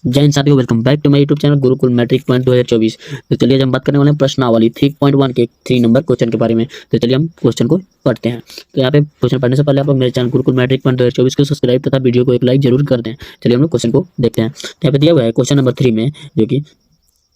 जय हिंद साथियों, welcome back to my YouTube channel Gurukul matric 2024। तो चलिए आज हम बात करने वाले हैं प्रश्नावली 3.1 के 3 नंबर क्वेश्चन के बारे में। तो चलिए हम क्वेश्चन को पढ़ते हैं। तो यहाँ पे क्वेश्चन पढ़ने से पहले आप मेरे चैनल गुरुकुल मैट्रिक 2024 को सब्सक्राइब तथा वीडियो को एक लाइक जरूर कर दें। चलिए हम लोग क्वेश्चन को देखते हैं। तो यहाँ पे दिया हुआ है क्वेश्चन नंबर 3 में, जो कि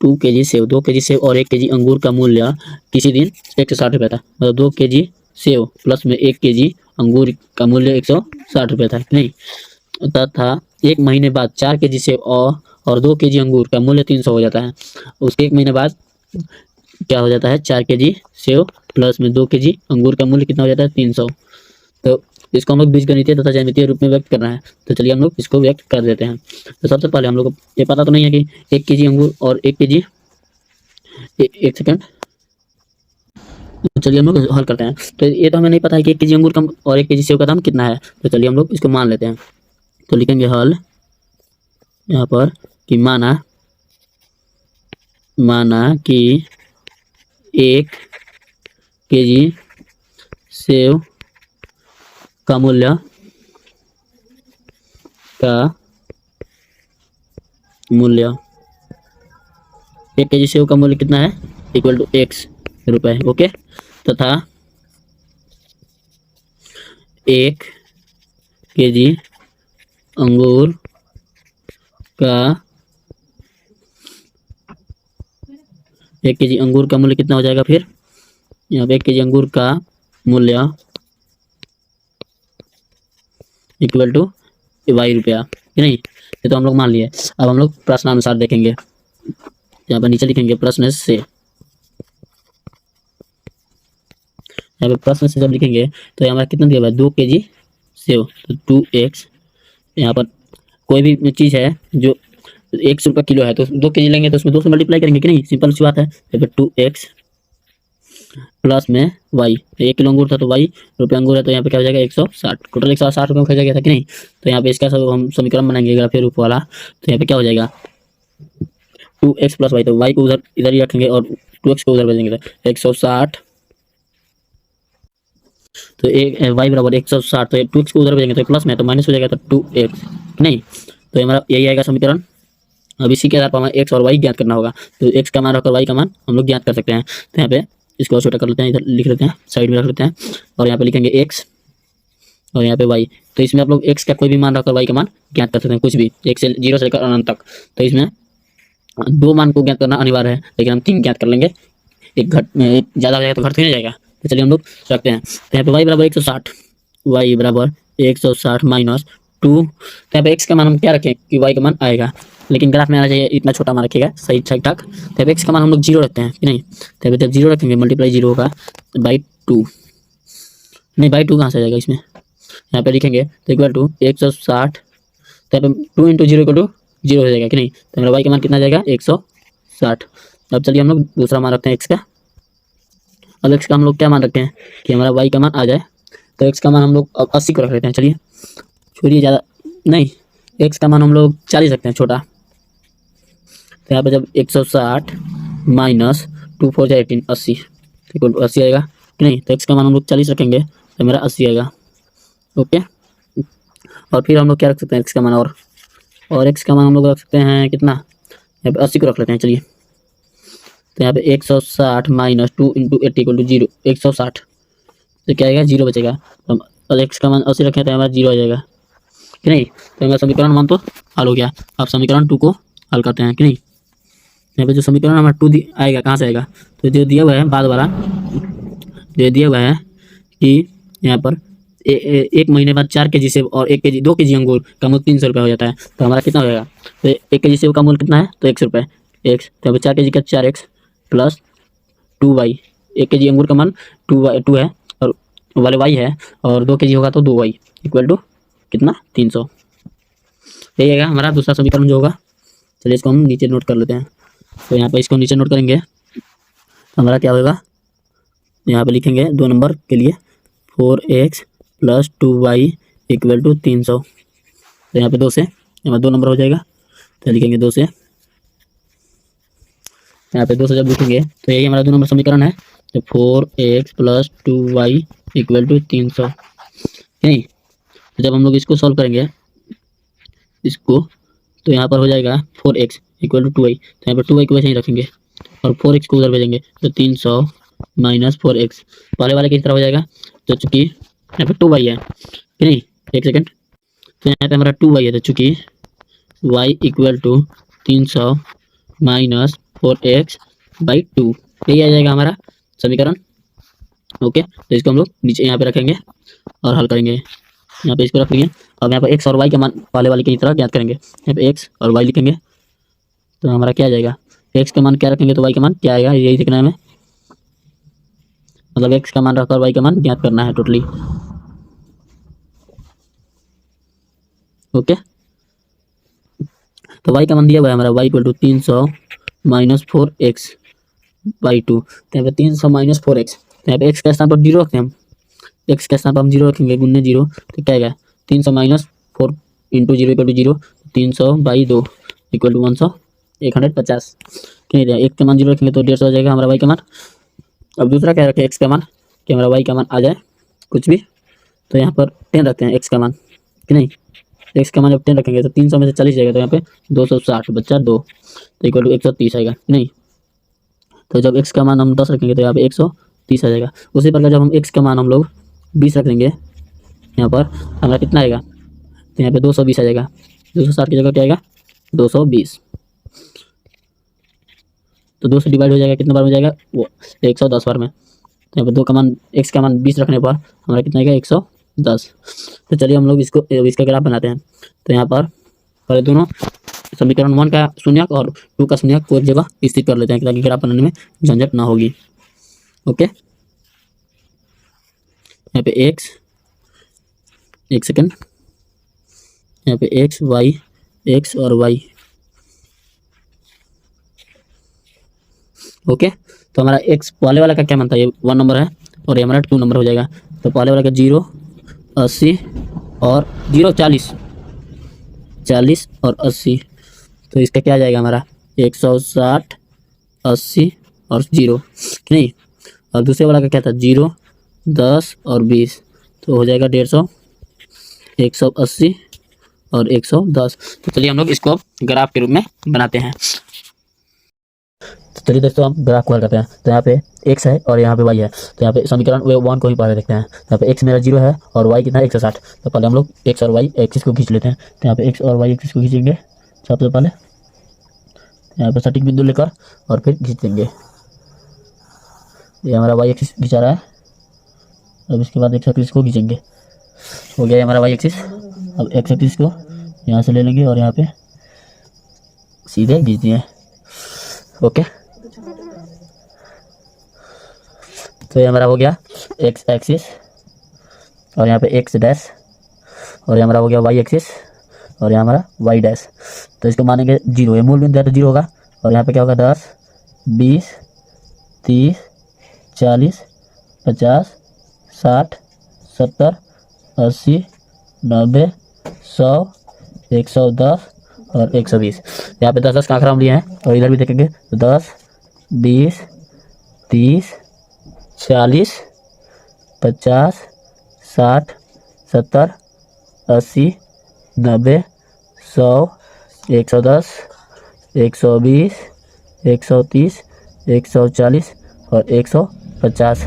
2 kg सेव, 2 kg सेव और 1 kg अंगूर का मूल्य किसी दिन 160 रुपये था। मतलब 2 kg सेव प्लस में 1 kg अंगूर का मूल्य 160 रुपये था, नहीं तथा एक महीने बाद 4 kg सेव और 2 kg अंगूर का मूल्य 300 हो जाता है। उसके एक महीने बाद क्या हो जाता है, 4 kg सेव प्लस में 2 kg अंगूर का मूल्य कितना हो जाता है, 300। तो इसको हम लोग बीजगणितीय तथा ज्यामितीय रूप में व्यक्त करना है। तो चलिए हम लोग इसको व्यक्त कर देते हैं। तो सबसे पहले हम लोग को ये पता तो नहीं है कि 1 kg अंगूर और 1 kg, एक सेकंड, तो चलिए हम लोग हल करते हैं। तो ये तो हमें नहीं पता है कि 1 kg अंगूर का और 1 kg सेव का दाम कितना है। तो चलिए हम लोग इसको मान लेते हैं। तो लिखेंगे हल यहाँ पर कि माना कि 1 kg सेव का मूल्य 1 kg सेव का मूल्य कितना है, इक्वल टू x रुपए, ओके। तथा 1 kg अंगूर का 1 kg अंगूर का मूल्य कितना हो जाएगा, फिर यहाँ पे 1 kg अंगूर का मूल्य इक्वल टू y रुपया, कि नहीं। ये तो हम लोग मान लिए। अब हम लोग प्रश्नानुसार देखेंगे। यहाँ पर नीचे लिखेंगे प्रश्न से। यहाँ पे प्रश्न से जब लिखेंगे तो हमारा कितना दिया हुआ है, 2 kg सेव, तो 2x। यहाँ पर कोई भी चीज़ है जो 1 रुपये किलो है तो 2 kg लेंगे तो उसमें 2 से मल्टीप्लाई करेंगे, कि नहीं, सिंपल सी बात है। यहाँ पे 2x प्लस में y, 1 किलो अंगूर था तो y रुपये अंगूर है, तो यहाँ पे क्या हो जाएगा, 160, टोटल 160 रुपये में खरीदा गया था, कि नहीं। तो यहाँ पे इसका सब हम समीकरण बनाएंगे फिर ऊपर वाला। तो यहाँ पे क्या हो जाएगा, 2x प्लस y, तो y को उधर इधर ही रखेंगे और 2x को उधर भेजेंगे, तो 160। तो एक y बराबर 160, तो 2x को उधर भेजेंगे तो प्लस में, तो माइनस हो जाएगा, तो 2x, नहीं। तो हमारा यही आएगा समीकरण। अब इसी के आधार पर हमें x और y ज्ञात करना होगा। तो x का मान रखकर y का मान हम लोग ज्ञात कर सकते हैं। तो यहाँ पे इसको और छोटा कर लेते हैं, इधर लिख लेते हैं, साइड में रख लेते हैं, और यहाँ पे लिखेंगे x और यहाँ पे y। तो इसमें आप लोग x का कोई भी मान रखकर y का मान ज्ञात कर सकते हैं, कुछ भी, 1 से 0 से लेकर अनंत तक। तो इसमें 2 मान को ज्ञात करना अनिवार्य है, लेकिन हम 3 ज्ञात कर लेंगे। एक ज़्यादा हो जाएगा तो घट तो नहीं जाएगा। तो चलिए हम लोग रखते हैं। तो यहाँ पे y बराबर 160, y बराबर 160 माइनस 2। तो यहाँ पे x का मान हम क्या रखें कि y का मान आएगा, लेकिन ग्राफ में आना चाहिए, इतना छोटा मान रखिएगा, सही ठीक ठाक। तो यहाँ x का मान हम लोग 0 रखते हैं, कि नहीं। तो यहाँ पे जब 0 रखेंगे मल्टीप्लाई 0 होगा बाई 2, नहीं बाई 2 कहाँ से आ जाएगा इसमें, यहाँ पे लिखेंगे तो इक्वल टू 160। तो यहाँ पे 2 इंटू 0 इक्वल टू 0 हो जाएगा, कि नहीं। तो मेरा y का मान कितना आ जाएगा, 160। अब चलिए हम लोग दूसरा मान रखते हैं x का। अब x का हम लोग क्या मान रखते हैं कि हमारा y का मान आ जाए। तो x का मान हम लोग अब 80 को रख लेते हैं। चलिए छोड़िए, ज़्यादा नहीं, x का मान हम लोग 40 रखते हैं, छोटा। तो यहाँ पे जब 160 माइनस 2 4 जाए 18, 80 इक्वल टू 80 आएगा, कि नहीं। तो x का मान हम लोग 40 रखेंगे तो मेरा 80 आएगा, ओके। और फिर हम लोग क्या रख सकते हैं x का मान, और x का मान हम लोग रख सकते हैं कितना, यहाँ पे 80 को रख लेते हैं। चलिए तो यहाँ पे 160 माइनस 2 इंटू 80 इक्वल टू 0, 160। तो क्या आएगा, 0 बचेगा। तो हम x का मान 80 रखें तो हमारा 0 आ जाएगा, कि नहीं। तो हमारा समीकरण 1 तो हल हो गया। अब समीकरण 2 को हल करते हैं, कि नहीं। यहाँ पे जो समीकरण हमारा 2 आएगा, कहाँ से आएगा, तो जो दिया हुआ है बाद वाला, जो दिया हुआ है कि यहाँ पर 1 महीने बाद 4 kg सेब और 1 kg 2 kg अंगूर का मूल्य 300 रुपये हो जाता है। तो हमारा कितना हो जाएगा, तो 1 kg सेब का मूल्य कितना है, तो 100 रुपये, x। तो 4 kg का 4x प्लस 2y, 1 kg अंगूर का मान 2 है और वाले y है, और 2 kg होगा तो 2y इक्वल टू कितना, 300। यही आएगा हमारा दूसरा समीकरण जो होगा। चलिए इसको हम नीचे नोट कर लेते हैं। तो यहाँ पर इसको नीचे नोट करेंगे तो हमारा क्या होगा, यहाँ पे लिखेंगे 2 नंबर के लिए 4x plus 2y equal to 300। तो यहाँ पे 2 से यहाँ 2 नंबर हो जाएगा, तो लिखेंगे 2 से, यहाँ पे 2 से जब लिखेंगे तो यही हमारा 2 नंबर समीकरण है। तो 4x plus 2y equal to 300, नहीं। तो जब हम लोग इसको सॉल्व करेंगे इसको, तो यहाँ पर हो जाएगा 4x इक्वल टू 2y, तो यहाँ पर 2y को वैसे ही रखेंगे और 4x को उधर भेजेंगे, तो 300 माइनस 4x पहले वाले की तरह हो जाएगा। तो चूंकि यहाँ पे 2y है कि नहीं, एक सेकंड, तो यहाँ पे हमारा 2y है, तो चूंकि y equal to 300 minus 4x by 2, यही आ जाएगा हमारा समीकरण। ओके, तो इसको हम लोग नीचे यहाँ पे रखेंगे और हल करेंगे। यहाँ पे इसको रख लिए। अब यहाँ पे x और y का मान पहले वाले की तरह ज्ञात करेंगे। यहाँ पे x और y लिखेंगे तो हमारा क्या आ जाएगा, x का मान क्या रखेंगे तो y का मान क्या आएगा, यही देखना है हमें। मतलब x का मान रखकर y का मान ज्ञात करना है टोटली। ओके, तो y का मान दिया हुआ है हमारा y equal to 300 minus 4x by 2। तो यहाँ पे 300 माइनस 4x, तो यहाँ पे x के स्थान पर 0 रखते हैं हम, x के स्थान पर हम 0 रखेंगे, गुन्ने 0, तो क्या आएगा 300 minus 4 into 0 equal to 0, 300 by 2 equal to 150। कि नहीं, एक का मान 0 रखेंगे तो 150 हो जाएगा हमारा y का मान। अब दूसरा क्या रखें x का मान, कि हमारा y का मान आ जाए कुछ भी, तो यहाँ पर 10 रखते हैं x का मान, कि नहीं, x का मान जब 10 रखेंगे तो 300 में से 40 जाएगा, तो यहाँ पे 260 बच्चा 2, तो इक्वल टू 130 आएगा, कि नहीं। तो जब x का मान हम 10 रखेंगे तो यहाँ पे 130 आ जाएगा। उसी प्रकार जब हम x का मान हम लोग 20 रख देंगे, यहाँ पर हमारा कितना आएगा, तो यहाँ पे 220 आ जाएगा। 260 की जगह क्या आएगा 220, तो 2 से डिवाइड हो जाएगा, कितना बार हो जाएगा वो 110 बार में। तो यहाँ पर 2 का मान x का मान 20 रखने पर हमारा कितना आएगा 110। तो चलिए हम लोग इसको इसका ग्राफ बनाते हैं। तो यहाँ पर पहले दोनों समीकरण 1 का शून्यक और 2 का शून्यक को एक जगह स्थित कर लेते हैं ताकि ग्राफ बनाने में झंझट ना होगी। ओके, यहाँ पे x, एक सेकंड, यहाँ पे x y, x और y। ओके, तो हमारा x पहले वाला का क्या मान था, ये 1 नंबर है और ये हमारा 2 नंबर हो जाएगा। तो पहले वाला का 0, 80 और 0, 40, 40 और 80, तो इसका क्या आ जाएगा हमारा 160, 80 और 0, नहीं। और दूसरे वाला का क्या था 0, 10 और 20, तो हो जाएगा 150, 180 और 110। तो चलिए हम लोग इसको ग्राफ के रूप में बनाते हैं। तो चलिए दोस्तों हम ग्राफ को हल करते हैं। तो यहाँ पे x है और यहाँ पे y है, तो यहाँ पे समीकरण वे 1 को ही पहले देखते हैं। यहाँ पे x मेरा 0 है और y कितना है 160, तो पहले हम लोग x और y एक्सिस को खींच लेते हैं। तो यहाँ पे x और y एक्सिस को खींचेंगे सबसे पहले, यहाँ पे सटीक बिंदु लेकर और फिर खींच देंगे। ये हमारा y एक्सिस खींचा रहा है, अब इसके बाद x एक्सिस को खींचेंगे, हो गया हमारा y एक्सिस। अब x एक्सिस को यहाँ से ले लेंगे और यहाँ पे सीधे खींच दिए। ओके, तो ये हमारा हो गया x एक्सिस और यहाँ पे x डैश, और ये हमारा हो गया y एक्सिस और यहाँ हमारा y डैश। तो इसको मानेंगे 0, ये मूल बिंदु है तो 0 होगा, और यहाँ पे क्या होगा 10, 20, 30, 40, 50, 60, 70, 80, 90, 100, 110 और 120। यहाँ पे 10-10 का आंकड़ा हम लिए हैं, और इधर भी देखेंगे तो 10, 20, 30, 40, 50, 60, 70, 80, 90, 100, 110, 120, 130, 140 और 150।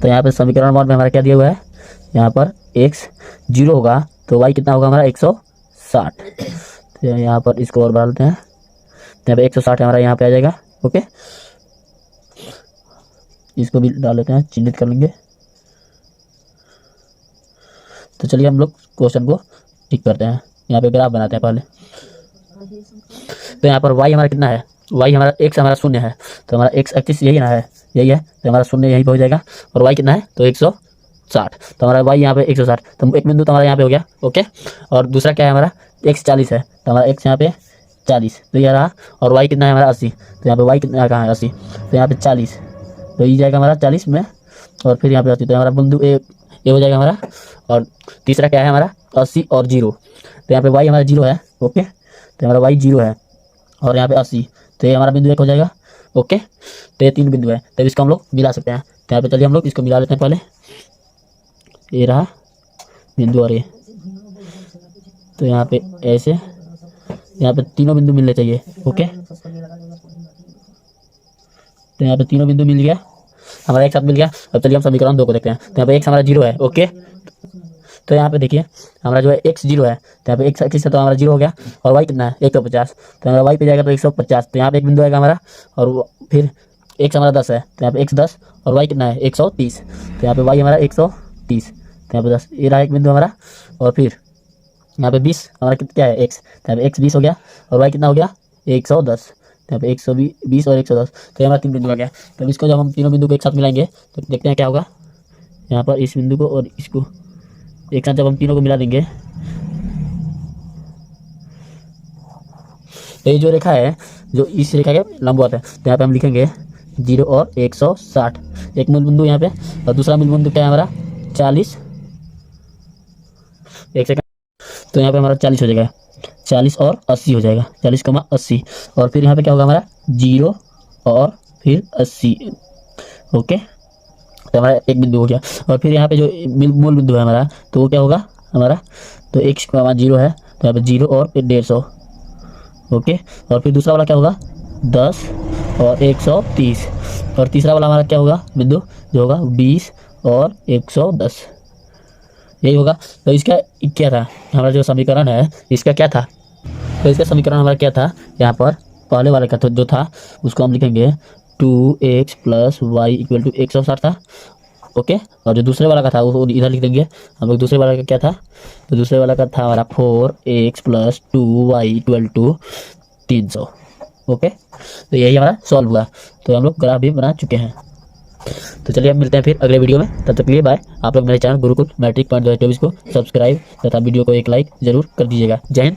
तो यहाँ पे समीकरण 1 में हमारा क्या दिया हुआ है, यहाँ पर x 0 होगा तो y कितना होगा हमारा 160। तो यहाँ पर इसको और बढ़ा लेते हैं, यहाँ पे 160 हमारा यहाँ पे आ जाएगा। ओके, इसको भी डाल लेते हैं, चिन्हित कर लेंगे। तो चलिए हम लोग क्वेश्चन को ठीक करते हैं, यहाँ पे ग्राफ बनाते हैं पहले। तो यहाँ पर y हमारा कितना है, y हमारा x हमारा 0 है, तो हमारा x एक्सिस यही ना है, यही है, तो हमारा 0 यहीं पे हो जाएगा। और y कितना है तो 160, तो हमारा y यहाँ पे 160, तो एक बिंदु तो हमारा यहाँ पे हो गया। ओके, और दूसरा क्या है हमारा x 40 है, तो हमारा x यहाँ पे 40, तो ये रहा। और y कितना है हमारा 80, तो यहाँ पे y कितना कहाँ है 80, तो यहाँ पे 40, तो ये जाएगा हमारा 40 में, और फिर यहाँ पे 80, तो हमारा बिंदु ये हो जाएगा हमारा। और तीसरा क्या है हमारा 80 और 0, तो यहाँ पे y हमारा 0 है। ओके, तो हमारा y 0 है और यहाँ पे 80, तो ये हमारा बिंदु 1 हो जाएगा। ओके, तो ये 3 बिंदु है, तो इसको हम लोग मिला सकते हैं। तो यहाँ पे चलिए हम लोग इसको मिला लेते हैं पहले, ये रहा बिंदु और ये, तो यहाँ पे ऐसे यहाँ पे तीनों बिंदु मिलने चाहिए। ओके, तो यहाँ पे तीनों बिंदु मिल गया, हमारा एक साथ मिल गया। अब चलिए हम समीकरण 2 को देखते हैं। तो यहाँ पे x हमारा 0 है। ओके, तो यहाँ पे देखिए हमारा जो है x 0 है, तो यहाँ पे x एक्सिस है तो हमारा 0 हो गया, और y कितना है 150, तो हमारा y पे जाएगा तो 150, तो यहाँ पे एक बिंदु आएगा हमारा, और फिर x हमारा 10 है, तो यहाँ पे x 10 और y कितना है 130, तो यहाँ पे y हमारा 130, तो यहाँ पे 10, ये रहा एक बिंदु हमारा। और फिर यहाँ पे 20 हमारा क्या है x, तो यहाँ पे x 20 हो गया, और y कितना हो गया 110, तो यहाँ पे 120 और 110, तो हमारा 3 बिंदु आ गया। तो इसको जब हम तीनों बिंदु को एक साथ मिलाएंगे तो देखते हैं क्या होगा। यहाँ पर इस बिंदु को और इसको एक साथ जब हम तीनों को मिला देंगे तो ये जो रेखा है जो इस रेखा के लंबवत है, तो यहाँ पे हम लिखेंगे 0 और 160, एक मूल बिंदु यहाँ पे, और दूसरा मूल बिंदु क्या है हमारा 40, एक सेकंड, तो यहाँ पे हमारा 40 हो जाएगा, 40 और 80 हो जाएगा, 40,80, और फिर यहाँ पे क्या होगा हमारा 0 और फिर 80। ओके, तो हमारा एक बिंदु हो गया। और फिर यहाँ पे जो मूल बिंदु है हमारा, तो वो क्या होगा हमारा, तो x का मान 0 है, तो यहाँ पे 0 और फिर 150। ओके, और फिर दूसरा वाला क्या होगा 10 और 130, और तीसरा वाला हमारा क्या होगा बिंदु जो होगा 20 और 110, यही होगा। तो इसका क्या था हमारा जो समीकरण है इसका क्या था, तो इसका समीकरण हमारा क्या था, यहाँ पर पहले वाले का तो जो था उसको हम लिखेंगे 2x + y = 160 था। ओके, और जो दूसरे वाला का था वो इधर लिख देंगे हम लोग। दूसरे वाला का क्या था, तो दूसरे वाला का था हमारा 4x + 2y = 300। ओके, तो यही हमारा सॉल्व हुआ, तो हम लोग ग्राफ भी बना चुके हैं। तो चलिए हम मिलते हैं फिर अगले वीडियो में, तब तक के लिए बाय। आप लोग मेरे चैनल गुरुकुल मैट्रिक पॉइंट 2024 को सब्सक्राइब तथा वीडियो को एक लाइक जरूर कर दीजिएगा। जय हिंद।